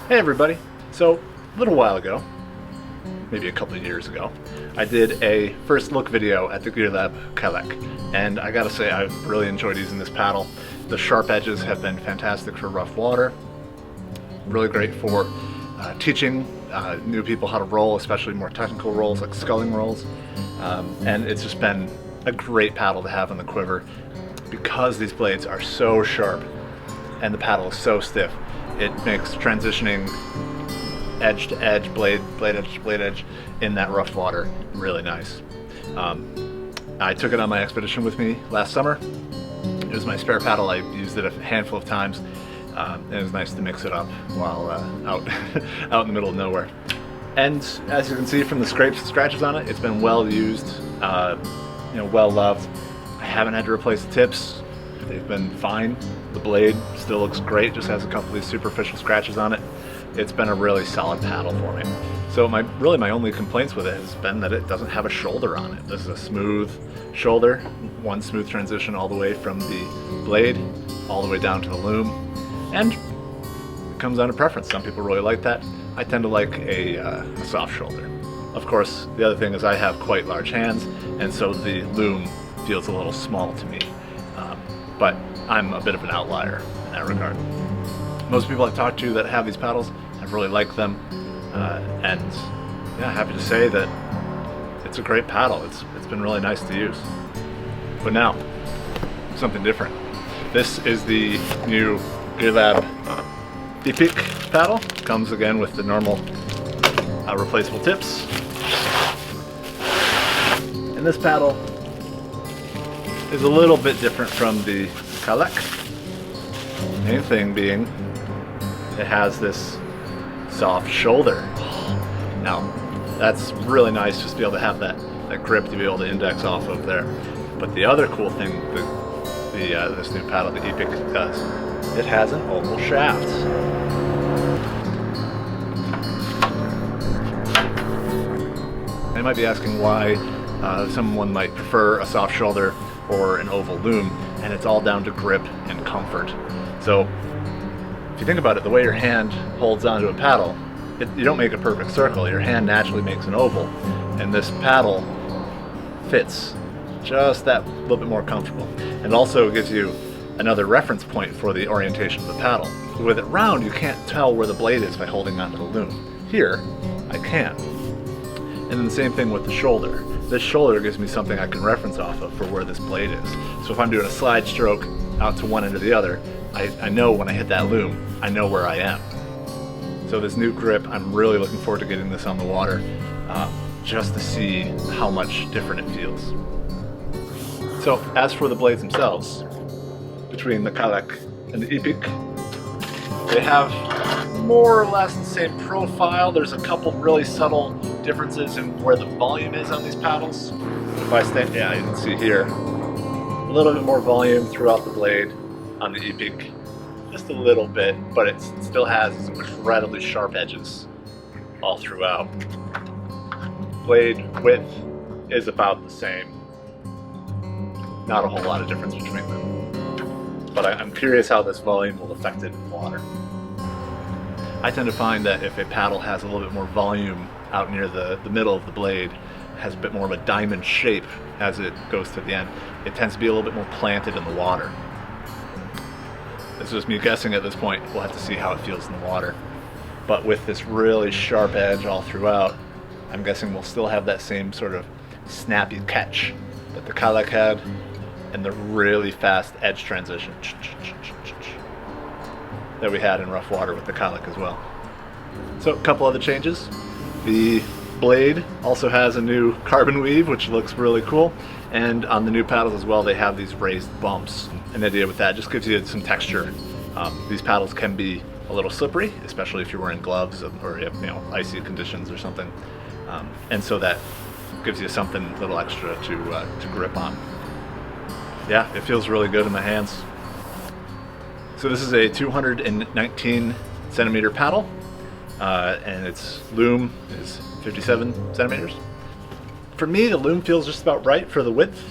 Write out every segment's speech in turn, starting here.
Hey everybody! So, a little while ago, maybe a couple of years ago, I did a first look video at the Gearlab Kalleq, and I gotta say I've really enjoyed using this paddle. The sharp edges have been fantastic for rough water, really great for teaching new people how to roll, especially more technical rolls like sculling rolls, and it's just been a great paddle to have in the quiver because these blades are so sharp and the paddle is so stiff. It makes transitioning edge to edge, blade edge to blade edge in that rough water really nice. I took it on my expedition with me last summer. It was my spare paddle. I used it a handful of times, and it was nice to mix it up while out out in the middle of nowhere. And as you can see from the scrapes and scratches on it, it's been well used, well loved. I haven't had to replace the tips. They've been fine. The blade still looks great, just has a couple of these superficial scratches on it. It's been a really solid paddle for me. So my only complaints with it has been that it doesn't have a shoulder on it. This is a smooth shoulder, one smooth transition all the way from the blade all the way down to the loom. And it comes down to preference. Some people really like that. I tend to like a soft shoulder. Of course, the other thing is I have quite large hands, and so the loom feels a little small to me. But I'm a bit of an outlier in that regard. Most people I've talked to that have these paddles have really liked them, and yeah, happy to say that it's a great paddle. It's been really nice to use. But now, something different. This is the new Gearlab Ipik paddle. Comes again with the normal replaceable tips. And this paddle is a little bit different from the Kalak. Main thing being, it has this soft shoulder. Now, that's really nice just to be able to have that grip to be able to index off of there. But the other cool thing this new paddle, the Ipik, does, it has an oval shaft. I might be asking why someone might prefer a soft shoulder or an oval loom, and it's all down to grip and comfort. So if you think about it, the way your hand holds onto a paddle, you don't make a perfect circle. Your hand naturally makes an oval, and this paddle fits just that little bit more comfortable. And also gives you another reference point for the orientation of the paddle. With it round, you can't tell where the blade is by holding onto the loom. Here, I can. And then the same thing with the shoulder. This shoulder gives me something I can reference off of for where this blade is. So if I'm doing a slide stroke out to one end or the other, I know when I hit that loom, I know where I am. So this new grip, I'm really looking forward to getting this on the water, just to see how much different it feels. So as for the blades themselves, between the Kalak and the Ipik, they have more or less the same profile. There's a couple really subtle differences in where the volume is on these paddles. If I stay, yeah, you can see here, a little bit more volume throughout the blade on the Ipik, just a little bit, but it still has some incredibly sharp edges all throughout. Blade width is about the same. Not a whole lot of difference between them. But I'm curious how this volume will affect it in water. I tend to find that if a paddle has a little bit more volume out near the middle of the blade, has a bit more of a diamond shape as it goes to the end, it tends to be a little bit more planted in the water. This is just me guessing at this point. We'll have to see how it feels in the water. But with this really sharp edge all throughout, I'm guessing we'll still have that same sort of snappy catch that the Kalak had, and the really fast edge transition that we had in rough water with the Kalak as well. So a couple other changes. The blade also has a new carbon weave, which looks really cool, and on the new paddles as well, they have these raised bumps. An idea with that just gives you some texture. These paddles can be a little slippery, especially if you're wearing gloves or you have, icy conditions or something, and so that gives you something a little extra to grip on. Yeah, it feels really good in my hands. So this is a 219 centimeter paddle, and its loom is 57 centimeters. For me, the loom feels just about right for the width.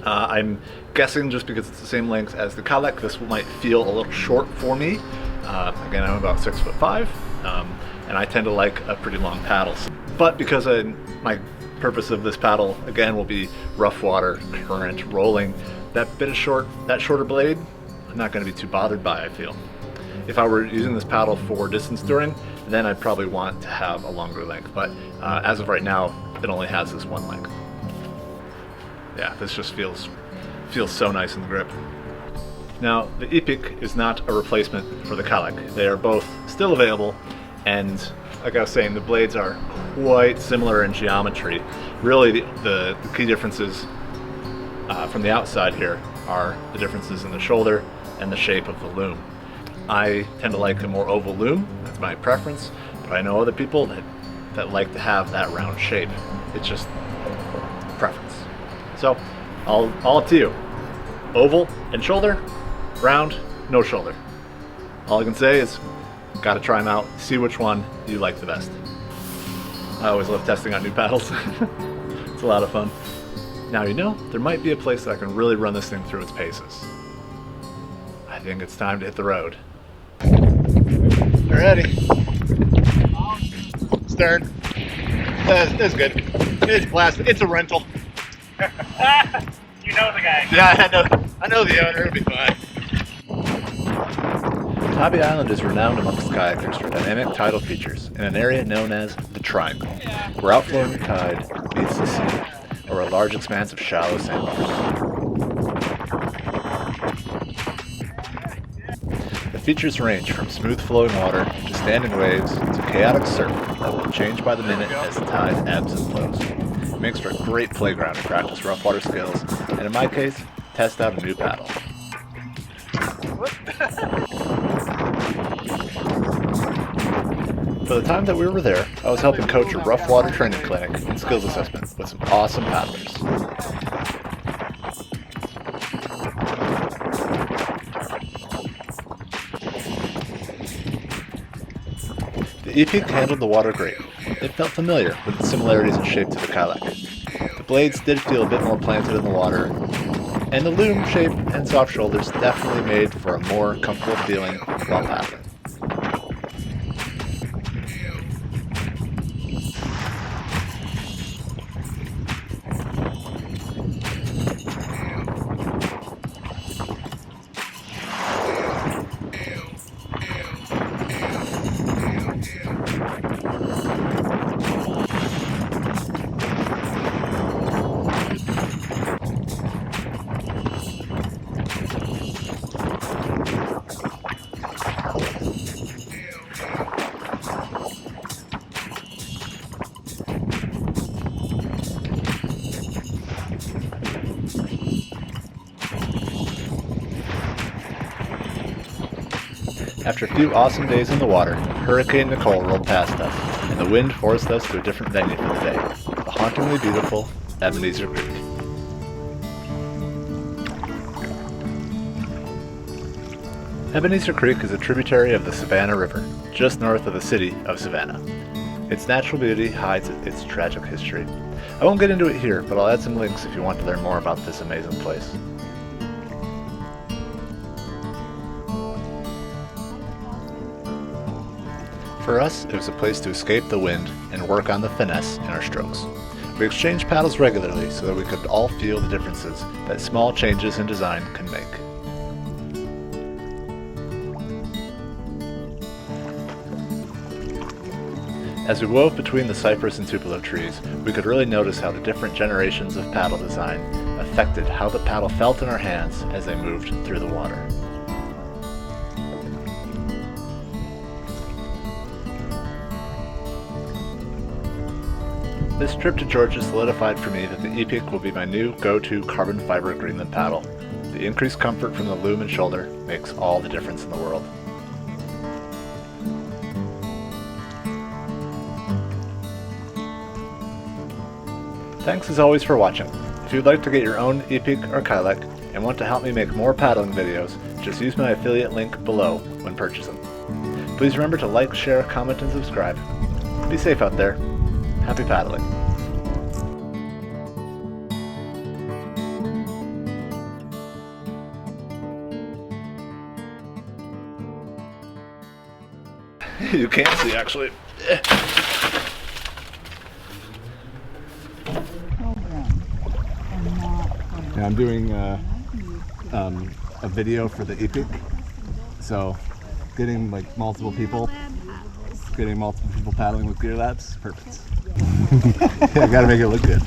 I'm guessing just because it's the same length as the Kalak, this might feel a little short for me, Again, I'm about 6'5", and I tend to like a pretty long paddle. But because my purpose of this paddle, again, will be rough water, current, rolling, that shorter blade, I'm not going to be too bothered by, I feel. If I were using this paddle for distance touring, then I'd probably want to have a longer length. But as of right now, it only has this one length. Yeah, this just feels so nice in the grip. Now, the Ipik is not a replacement for the Kalak. They are both still available, and like I was saying, the blades are quite similar in geometry. Really, the key differences from the outside here are the differences in the shoulder and the shape of the loom. I tend to like a more oval loom, that's my preference, but I know other people that like to have that round shape. It's just preference. So, all up to you. Oval and shoulder, round, no shoulder. All I can say is, gotta try them out, see which one you like the best. I always love testing out new paddles. It's a lot of fun. Now you know, there might be a place that I can really run this thing through its paces. I think it's time to hit the road. Ready? Stern. That's good. It's plastic. It's a rental. You know the guy. Yeah, I know the owner. It'll be fine. Tybee Island is renowned amongst kayakers for dynamic tidal features in an area known as the Triangle, where outflowing tide meets the sea, or a large expanse of shallow sandbars. The features range from smooth flowing water to standing waves to chaotic surf that will change by the minute as the tide ebbs and flows. It makes for a great playground to practice rough water skills, and in my case, test out a new paddle. For the time that we were there, I was helping coach a rough water training clinic and skills assessment with some awesome paddlers. The Ipik handled the water great. It felt familiar with its similarities in shape to the Kalak. The blades did feel a bit more planted in the water, and the loom shape and soft shoulders definitely made for a more comfortable feeling while paddling. After a few awesome days in the water, Hurricane Nicole rolled past us, and the wind forced us to a different venue for the day, the hauntingly beautiful Ebenezer Creek. Ebenezer Creek is a tributary of the Savannah River, just north of the city of Savannah. Its natural beauty hides its tragic history. I won't get into it here, but I'll add some links if you want to learn more about this amazing place. For us, it was a place to escape the wind and work on the finesse in our strokes. We exchanged paddles regularly so that we could all feel the differences that small changes in design can make. As we wove between the cypress and tupelo trees, we could really notice how the different generations of paddle design affected how the paddle felt in our hands as they moved through the water. This trip to Georgia solidified for me that the Ipik will be my new go-to carbon fiber Greenland paddle. The increased comfort from the loom and shoulder makes all the difference in the world. Thanks as always for watching. If you'd like to get your own Ipik or Kalak and want to help me make more paddling videos, just use my affiliate link below when purchasing. Please remember to like, share, comment, and subscribe. Be safe out there. Happy paddling. You can't see actually. Yeah, I'm doing a video for the Ipik, so getting like multiple people paddling with Gearlabs, perfect. Yeah, I gotta make it look good.